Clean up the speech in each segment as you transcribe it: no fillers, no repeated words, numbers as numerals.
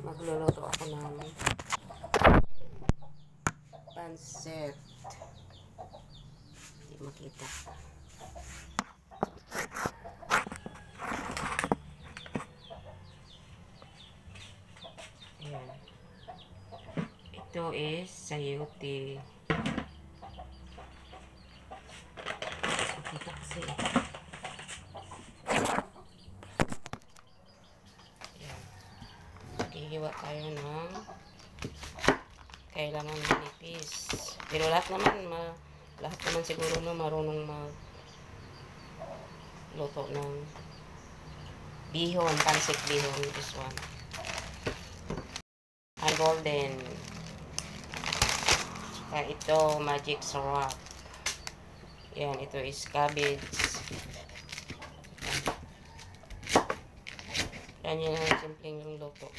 Magluluto ako ng pansit. Hindi makita. Ayan. Ito is sayote. Makita kasi. Ayan. Hihiwa tayo ng kailangan manipis. Pero lahat naman siguro na marunong magluto ng bihon, pancit bihon. This one. Ang golden. Saka ito, magic syrup. Yan, ito is cabbage. Yan yung simpleng yung luto.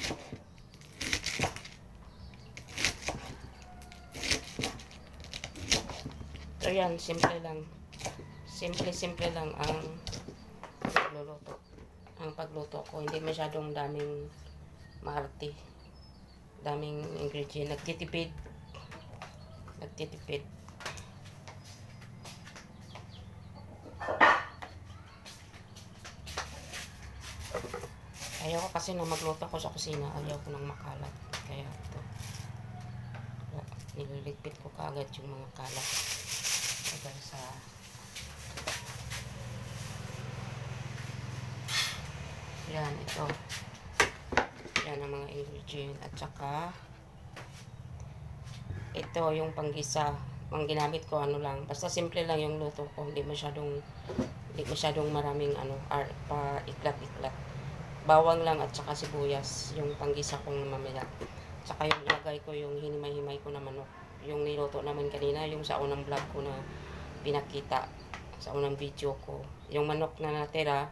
So yan, simple lang. Simple lang ang luluto. Ang pagluto ko, hindi masyadong daming maarte. Daming ingredient. Nagtitipid. Ayaw ko kasi na magluto ko sa kusina. Ayaw ko nang makalat. Kaya ito. Nililigpit ko kaagad yung mga kalat. Agad sa yan, ito. Yan ang mga ingredient. At saka ito yung panggisa. Ang ginamit ko ano lang. Basta simple lang yung luto ko. Hindi masyadong maraming pa iklat-iklat. Bawang lang at saka sibuyas. Yung panggisa kong mamaya. Saka yung ilagay ko yung hinimay-himay ko na manok. Yung niluto naman kanina. Yung sa unang vlog ko na pinakita. Sa unang video ko. Yung manok na natira.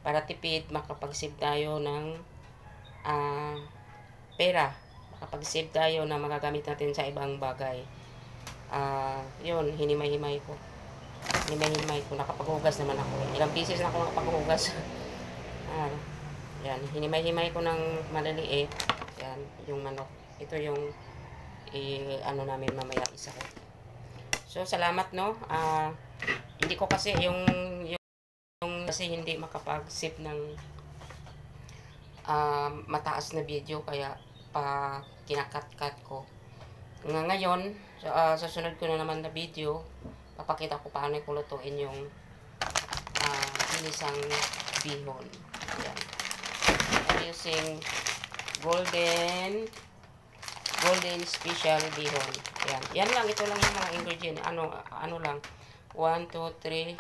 Para tipid, makapag-save tayo ng pera. Makapag-save tayo na magagamit natin sa ibang bagay. Yun, hinimay-himay ko. Nakapaghugas naman ako. Ilang pieces na ako nakapaghugas. Yan, hinimay-himay ko ng maliliit. Yan, yung manok. Ito yung namin mamaya isa ko. So, salamat, no? Hindi ko kasi kasi hindi makapag-save ng mataas na video kaya kinakat-cut ko. Ngayon, sa sunod ko na naman na video, papakita ko paano ko lutuin yung ginisang bihon. Ayan. I'm using golden special bihon. Ayan. Yan lang, ito lang yung mga ingredient. Ano lang, 1, 2, 3,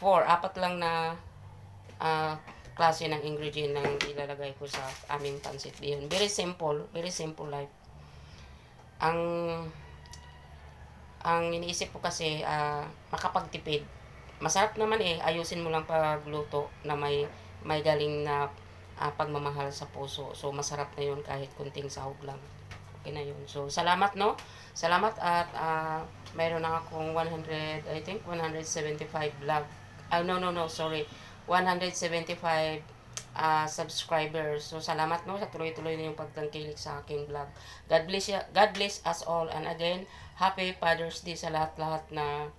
4, apat lang na klase ng ingredient na ilalagay ko sa aming pancit bihon. Very simple life. Ang iniisip ko kasi makapagtipid. Masarap naman ayusin mo lang pagluto na may galing na pagmamahal sa puso. So masarap na yun kahit kunting sahog lang. Okay na yun. So salamat, no? Salamat at mayroon na akong 175 vlog. Sorry. 175 subscribers. So, salamat, no, sa tuloy-tuloy na yung pagtangkilik sa aking vlog. God bless us all. And again, Happy Father's Day sa lahat-lahat na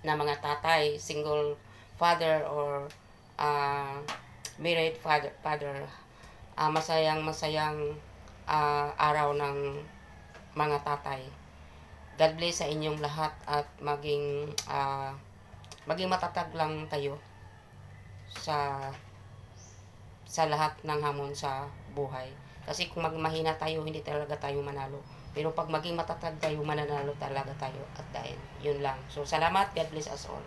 mga tatay, single father or married father. Masayang araw ng mga tatay. God bless sa inyong lahat at maging matatag lang kayo sa lahat ng hamon sa buhay. Kasi kung mahina tayo, hindi talaga tayo manalo. Pero pag maging matatag tayo, mananalo talaga tayo at the end. Yun lang. So, salamat. God bless us all.